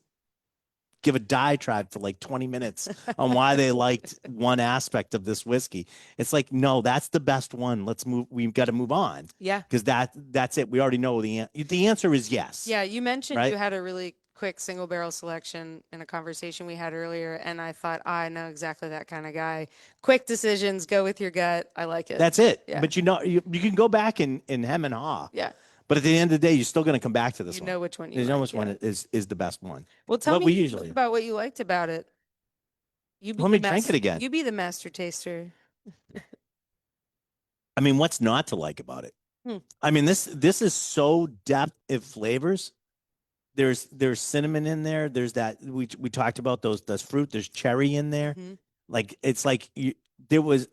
S1: give a diatribe for like 20 minutes on why they liked one aspect of this whiskey. It's like, no, that's the best one. Let's move. We've got to move on
S2: Yeah.
S1: because that's it. We already know the answer is yes.
S2: Yeah. You mentioned you
S1: Right.
S2: had a really quick single barrel selection in a conversation we had earlier. And I thought, I know exactly that kind of guy. Quick decisions, go with your gut. I like it.
S1: That's it.
S2: Yeah.
S1: But you can go back and hem and haw.
S2: Yeah.
S1: But at the end of the day, you're still going to come back to this
S2: You
S1: one.
S2: know which one you
S1: You know
S2: like.
S1: which
S2: Yeah.
S1: one is the best one.
S2: Well, tell
S1: What we
S2: me
S1: usually.
S2: about what you liked about it.
S1: Let me drink it again.
S2: You be the master taster.
S1: I mean, what's not to like about it?
S2: Hmm.
S1: I mean, this is so depth of flavors. There's cinnamon in there. There's that we talked about those fruit. There's cherry in there.
S2: Mhm.
S1: Like it's like there was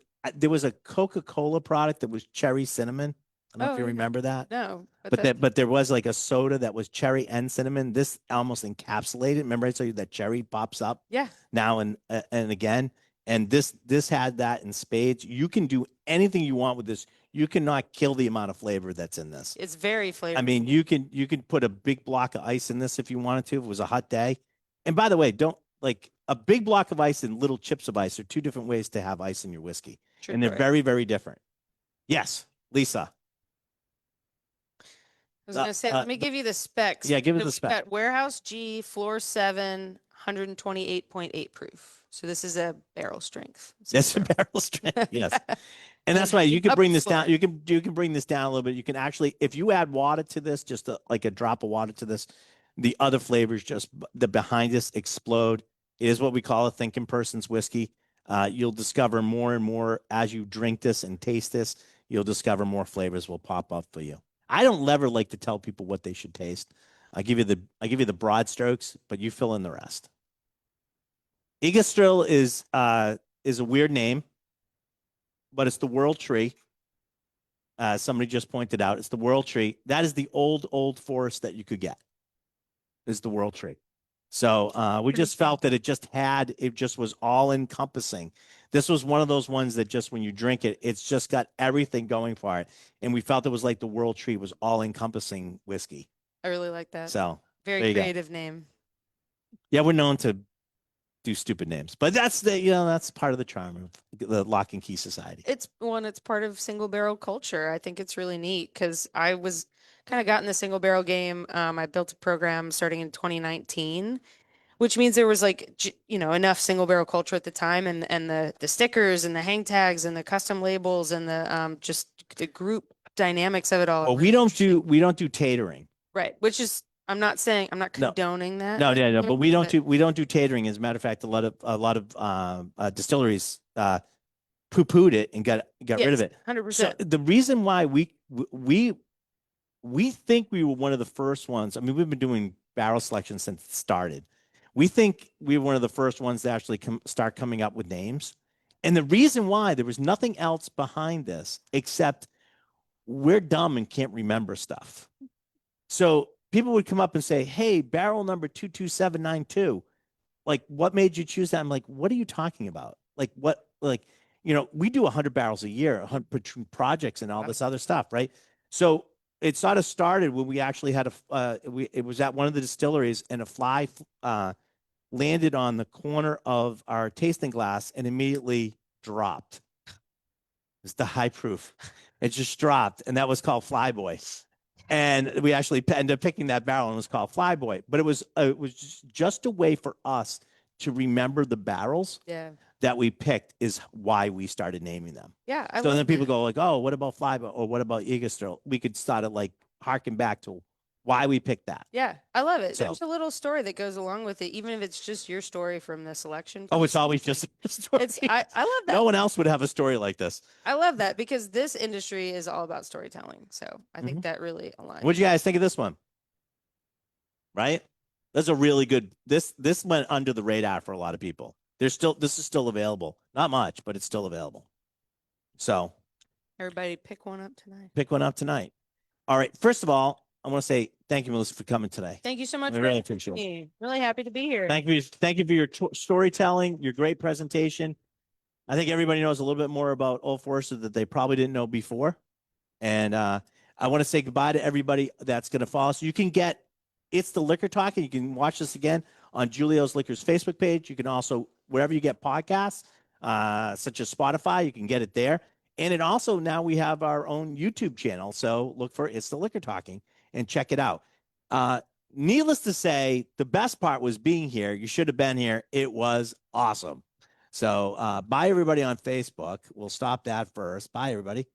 S1: a Coca-Cola product that was cherry cinnamon. I don't know
S2: Oh,
S1: if you
S2: yeah.
S1: remember that.
S2: No, but
S1: But there was like a soda that was cherry and cinnamon. This almost encapsulated. Remember I told you that cherry pops up
S2: yeah,
S1: now and again. And this had that in spades. You can do anything you want with this. You cannot kill the amount of flavor that's in this.
S2: it's very
S1: I
S2: flavorful.
S1: mean, you can put a big block of ice in this if you wanted to. If it was a hot day. And by the way, don't like a big block of ice and little chips of ice are two different ways to have ice in your whiskey,
S2: True
S1: and they're
S2: story.
S1: very very different. Yes, Lisa.
S2: I was gonna say, let me give you the specs.
S1: Yeah, give us
S2: So
S1: the
S2: we've
S1: spec.
S2: got Warehouse G, floor 7, 128.8 proof. So this is a barrel strength.
S1: That's a
S2: Single
S1: barrel strength. Yes.
S2: barrel.
S1: And that's why you can
S2: Upper
S1: bring this
S2: floor.
S1: down. You can bring this down a little bit. You can actually, if you add water to this, just like a drop of water to this, the other flavors just the behind us explode. It is what we call a thinking person's whiskey. You'll discover more and more as you drink this and taste this. You'll discover more flavors will pop up for you. I don't ever like to tell people what they should taste. I give you the broad strokes, but you fill in the rest. Igastril is a weird name, but it's the world tree. Somebody just pointed out it's the world tree. That is the old forest that you could get. Is the world tree. So we
S2: Pretty
S1: just
S2: cool.
S1: felt that it just was all encompassing. This was one of those ones that just when you drink it, it's just got everything going for it. And we felt it was like the world tree was all encompassing whiskey.
S2: I really like that.
S1: So
S2: Very
S1: there you go.
S2: creative name.
S1: Yeah, we're known to do stupid names, but that's part of the charm of the Lock and Key Society.
S2: It's part of single barrel culture. I think it's really neat because I was kind of got in the single barrel game. I built a program starting in 2019, which means there was like, enough single barrel culture at the time, and the stickers and the hang tags and the custom labels and the just the group dynamics of it all.
S1: Well, we don't do catering.
S2: Right, which is I'm not
S1: No,
S2: condoning that.
S1: no, yeah, no, but we don't
S2: But
S1: do catering. As a matter of fact, a lot of distilleries poo-pooed it and got rid of
S2: yes,
S1: it. So
S2: 100%.
S1: the reason why we think we were one of the first ones. I mean, we've been doing barrel selection since it started. We think we were one of the first ones to actually start coming up with names. And the reason why there was nothing else behind this except we're dumb and can't remember stuff. So people would come up and say, "Hey, barrel number 22792. Like, what made you choose that?" I'm like, "What are you talking about? Like, what? Like, we do 100 barrels a year, 100 projects and all this other stuff, right?" So it sort of started when we actually had it was at one of the distilleries, and a fly landed on the corner of our tasting glass and immediately dropped. It's the high proof. It just dropped, and that was called Flyboy. And we actually ended up picking that barrel, and it was called Flyboy. But it was just a way for us to remember the barrels
S2: Yeah.
S1: that we picked is why we started naming them.
S2: Yeah. I
S1: So
S2: love
S1: then people
S2: that.
S1: go like, "Oh, what about Flyboy? Or what about Eagle?" We could start like harken back to why we picked that.
S2: Yeah, I love it.
S1: So,
S2: There's a little story that goes along with it, even if it's just your story from the selection
S1: oh, it's
S2: process.
S1: always just a story.
S2: I love that.
S1: No one else would have a story like this.
S2: I love that because this industry is all about storytelling. So I think that really aligns.
S1: What'd you guys think of this one? Right? That's a really good. This went under the radar for a lot of people. This is still available. Not much, but it's still available. So
S2: Everybody pick one up tonight.
S1: pick one up tonight. All right. First of all, I want to say thank you, Melissa, for coming today.
S2: Thank you so much.
S1: We really appreciate it.
S2: Really happy to be here.
S1: Thank you for your storytelling, your great presentation. I think everybody knows a little bit more about Old Forester that they probably didn't know before. And I want to say goodbye to everybody that's going to follow. So you can get It's the Liquor Talk, and you can watch this again on Julio's Liquors Facebook page. You can also, wherever you get podcasts, such as Spotify, you can get it there. And it also, now we have our own YouTube channel. So look for It's the Liquor Talking and check it out. Needless to say, the best part was being here. You should have been here. It was awesome. So bye, everybody on Facebook. We'll stop that first. Bye, everybody.